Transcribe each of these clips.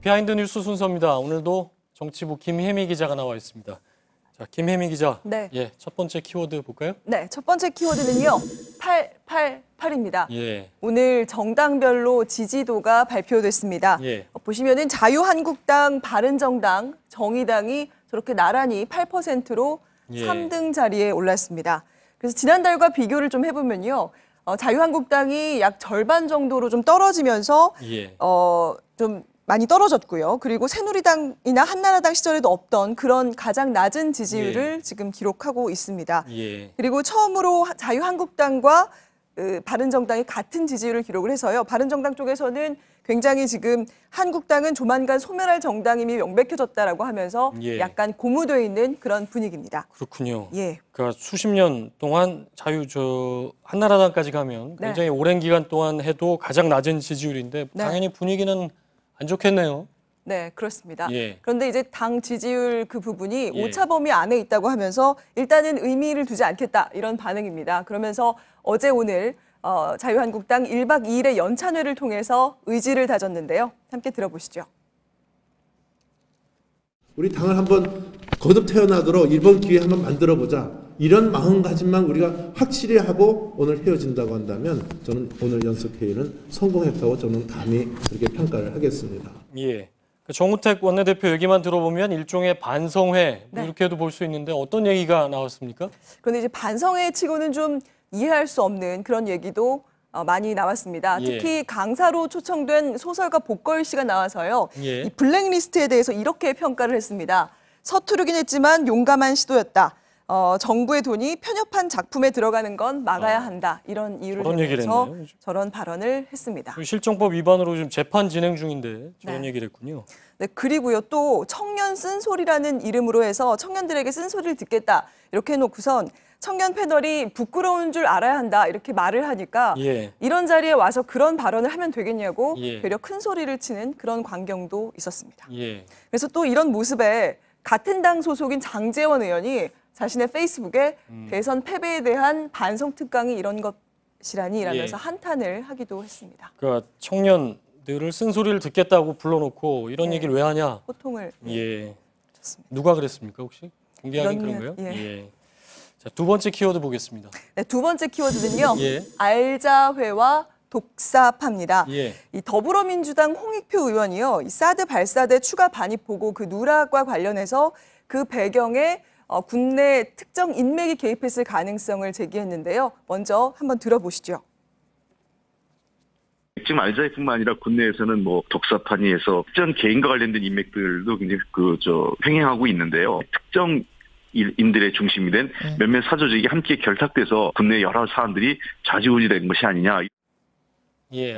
비하인드 뉴스 순서입니다. 오늘도 정치부 김혜미 기자가 나와 있습니다. 자, 김혜미 기자. 네. 첫 번째 키워드 볼까요? 네, 첫 번째 키워드는요. 888입니다. 예. 오늘 정당별로 지지도가 발표됐습니다. 예. 보시면은 자유한국당, 바른정당, 정의당이 저렇게 나란히 8%로 예. 3등 자리에 올랐습니다. 그래서 지난달과 비교를 좀 해보면요. 자유한국당이 약 절반 정도로 좀 떨어지면서 예. 좀 많이 떨어졌고요. 그리고 새누리당이나 한나라당 시절에도 없던 그런 가장 낮은 지지율을 지금 기록하고 있습니다. 예. 그리고 처음으로 자유한국당과 바른정당이 같은 지지율을 기록을 해서요. 바른정당 쪽에서는 굉장히 지금 한국당은 조만간 소멸할 정당임이 명백해졌다라고 하면서 약간 고무되어 있는 그런 분위기입니다. 그렇군요. 예. 그러니까 수십 년 동안 한나라당까지 가면 굉장히 오랜 기간 동안 해도 가장 낮은 지지율인데 당연히 분위기는 안 좋겠네요. 네, 그렇습니다. 예. 그런데 이제 당 지지율 그 부분이 오차 범위 안에 있다고 하면서 일단은 의미를 두지 않겠다 이런 반응입니다. 그러면서 어제 오늘 자유한국당 1박 2일의 연찬회를 통해서 의지를 다졌는데요. 함께 들어보시죠. 우리 당을 한번 거듭 태어나도록 이번 기회에 한번 만들어보자. 이런 마음가짐만 우리가 확실히 하고 오늘 헤어진다고 한다면 저는 오늘 연습회의는 성공했다고 저는 감히 그렇게 평가를 하겠습니다. 예. 정우택 원내대표 얘기만 들어보면 일종의 반성회 이렇게도 볼 수 있는데 어떤 얘기가 나왔습니까? 그런데 이제 반성회 치고는 좀 이해할 수 없는 그런 얘기도 많이 나왔습니다. 특히 강사로 초청된 소설가 복걸 씨가 나와서요. 이 블랙리스트에 대해서 이렇게 평가를 했습니다. 서투르긴 했지만 용감한 시도였다. 정부의 돈이 편협한 작품에 들어가는 건 막아야 한다. 이런 이유를 들면서 저런 발언을 했습니다. 실정법 위반으로 지금 재판 진행 중인데 저런 얘기를 했군요. 네, 그리고요 또 청년 쓴소리라는 이름으로 해서 청년들에게 쓴소리를 듣겠다. 이렇게 해놓고선 청년 패널이 부끄러운 줄 알아야 한다. 이렇게 말을 하니까 이런 자리에 와서 그런 발언을 하면 되겠냐고 되려 큰 소리를 치는 그런 광경도 있었습니다. 그래서 또 이런 모습에 같은 당 소속인 장제원 의원이 자신의 페이스북에 대선 패배에 대한 반성 특강이 이런 것이라니 라면서 한탄을 하기도 했습니다. 그러니까 청년들을 쓴소리를 듣겠다고 불러놓고 이런 얘기를 왜 하냐? 호통을 쳤습니다. 누가 그랬습니까 혹시? 공개하긴 그런가요? 자, 두 번째 키워드 보겠습니다. 네, 두 번째 키워드는요. 알자회와 독사파입니다. 이 더불어민주당 홍익표 의원이요. 이 사드 발사대 추가 반입 보고 그 누락과 관련해서 그 배경에 국내 특정 인맥이 개입했을 가능성을 제기했는데요. 먼저 한번 들어보시죠. 지금 알자회뿐만 아니라 국내에서는 독사판이에서 특정 개인과 관련된 인맥들도 굉장히 횡행하고 있는데요. 특정 인들의 중심이 된 몇몇 사조직이 함께 결탁돼서 국내 여러 사안들이 좌지우지된 것이 아니냐.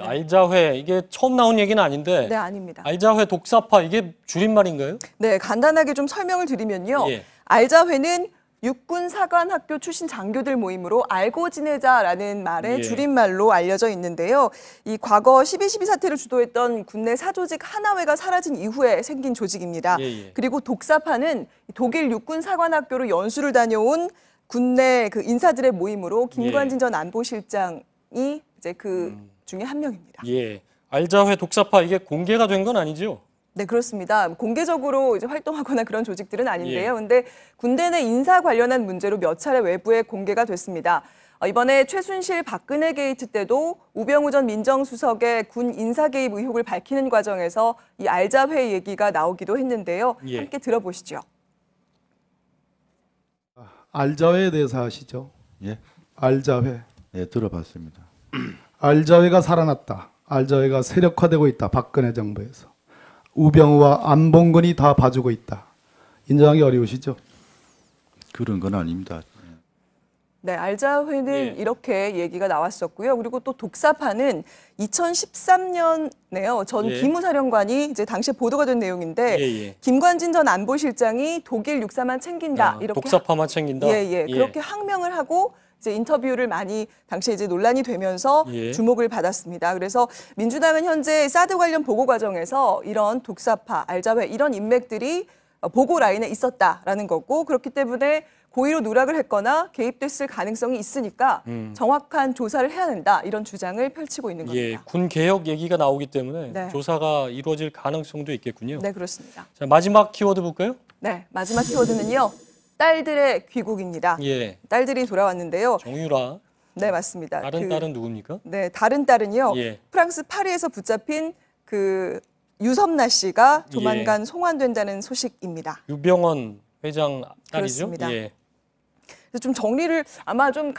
알자회 이게 처음 나온 얘기는 아닌데. 네, 아닙니다. 알자회 독사파 이게 줄임말인가요? 네, 간단하게 좀 설명을 드리면요. 알자회는 육군사관학교 출신 장교들 모임으로 알고 지내자라는 말의 줄임말로 알려져 있는데요. 이 과거 12.12 사태를 주도했던 국내 사조직 하나회가 사라진 이후에 생긴 조직입니다. 그리고 독사파는 독일 육군사관학교로 연수를 다녀온 국내 그 인사들의 모임으로 김관진 전 안보실장이 이제 그 중에 한 명입니다. 알자회 독사파 이게 공개가 된 건 아니죠? 네, 그렇습니다. 공개적으로 이제 활동하거나 그런 조직들은 아닌데요. 근데 군대 내 인사 관련한 문제로 몇 차례 외부에 공개가 됐습니다. 이번에 최순실 박근혜 게이트 때도 우병우 전 민정수석의 군 인사 개입 의혹을 밝히는 과정에서 이 알자회 얘기가 나오기도 했는데요. 함께 들어보시죠. 알자회에 대해서 아시죠? 알자회. 네, 들어봤습니다. 알자회가 살아났다. 알자회가 세력화되고 있다. 박근혜 정부에서. 우병우와 안봉근이 다 봐주고 있다. 인정하기 어려우시죠? 그런 건 아닙니다. 네, 알자회는 이렇게 얘기가 나왔었고요. 그리고 또 독사파는 2013년에요. 전 기무사령관이 이제 당시에 보도가 된 내용인데 김관진 전 안보실장이 독일 육사만 챙긴다. 이렇게 독사파만 챙긴다. 그렇게 항명을 하고 이제 인터뷰를 많이 당시에 이제 논란이 되면서 주목을 받았습니다. 그래서 민주당은 현재 사드 관련 보고 과정에서 이런 독사파, 알자회 이런 인맥들이 보고 라인에 있었다라는 거고 그렇기 때문에 고의로 누락을 했거나 개입됐을 가능성이 있으니까 정확한 조사를 해야 된다. 이런 주장을 펼치고 있는 겁니다. 예, 군 개혁 얘기가 나오기 때문에 네. 조사가 이루어질 가능성도 있겠군요. 네, 그렇습니다. 자, 마지막 키워드 볼까요? 네, 마지막 키워드는요. 딸들의 귀국입니다. 예. 딸들이 돌아왔는데요. 정유라. 네, 맞습니다. 다른 딸은 누굽니까? 네, 다른 딸은요. 예. 프랑스 파리에서 붙잡힌 그 유섬나 씨가 조만간 송환된다는 소식입니다. 유병원 회장 딸이죠? 그렇습니다. 예. 그래서 좀 정리를 아마 좀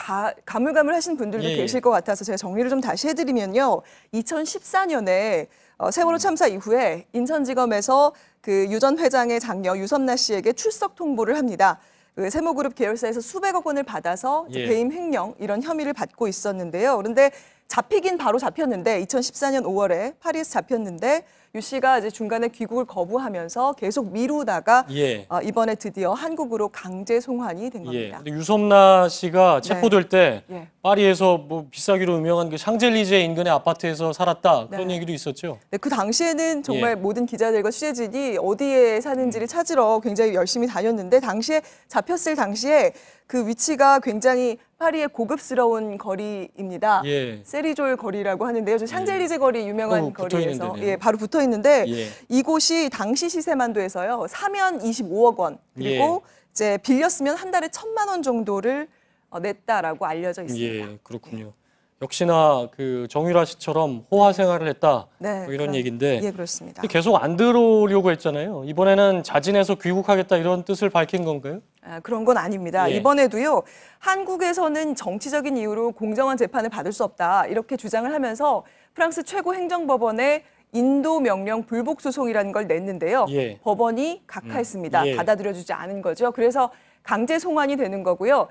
가물가물하신 분들도 예. 계실 것 같아서 제가 정리를 좀 다시 해드리면요. 2014년에 세월호 참사 이후에 인천지검에서 그 유 전 회장의 장녀 유섬나 씨에게 출석 통보를 합니다. 그 세모그룹 계열사에서 수백억 원을 받아서 예. 배임 횡령 이런 혐의를 받고 있었는데요. 그런데 잡히긴 바로 잡혔는데 2014년 5월에 파리에서 잡혔는데 유 씨가 이제 중간에 귀국을 거부하면서 계속 미루다가 예. 이번에 드디어 한국으로 강제 송환이 된 예. 겁니다. 근데 유섬나 씨가 체포될 때 예. 파리에서 뭐 비싸기로 유명한 그 샹젤리제 인근의 아파트에서 살았다 그런 네. 얘기도 있었죠. 네, 그 당시에는 정말 예. 모든 기자들과 취재진이 어디에 사는지를 찾으러 굉장히 열심히 다녔는데 당시에 잡혔을 당시에 그 위치가 굉장히 파리의 고급스러운 거리입니다. 예. 세리졸 거리라고 하는데요. 저 샹젤리제 거리 유명한 붙어 거리에서 있는 데네요. 바로 붙어 있는데 예. 이곳이 당시 시세만도에서요. 사면 25억 원 그리고 이제 빌렸으면 한 달에 1,000만 원 정도를 냈다라고 알려져 있습니다. 예, 그렇군요. 역시나 그 정유라 씨처럼 호화 생활을 했다 네, 뭐 이런 얘기인데 예, 그렇습니다. 계속 안 들어오려고 했잖아요. 이번에는 자진해서 귀국하겠다 이런 뜻을 밝힌 건가요? 그런 건 아닙니다. 예. 이번에도요. 한국에서는 정치적인 이유로 공정한 재판을 받을 수 없다. 이렇게 주장을 하면서 프랑스 최고 행정법원에 인도 명령 불복 소송이라는 걸 냈는데요. 예. 법원이 각하했습니다. 예. 받아들여주지 않은 거죠. 그래서 강제 송환이 되는 거고요.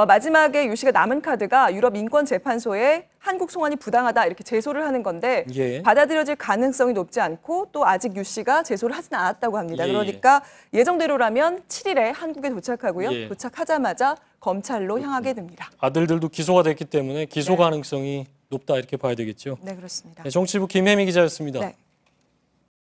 마지막에 유 씨가 남은 카드가 유럽 인권재판소에 한국 송환이 부당하다 이렇게 제소를 하는 건데 예. 받아들여질 가능성이 높지 않고 또 아직 유 씨가 제소를 하진 않았다고 합니다. 예. 그러니까 예정대로라면 7일에 한국에 도착하고요. 예. 도착하자마자 검찰로 향하게 됩니다. 아들들도 기소가 됐기 때문에 기소 네. 가능성이 높다 이렇게 봐야 되겠죠. 네, 그렇습니다. 네, 정치부 김혜미 기자였습니다. 네.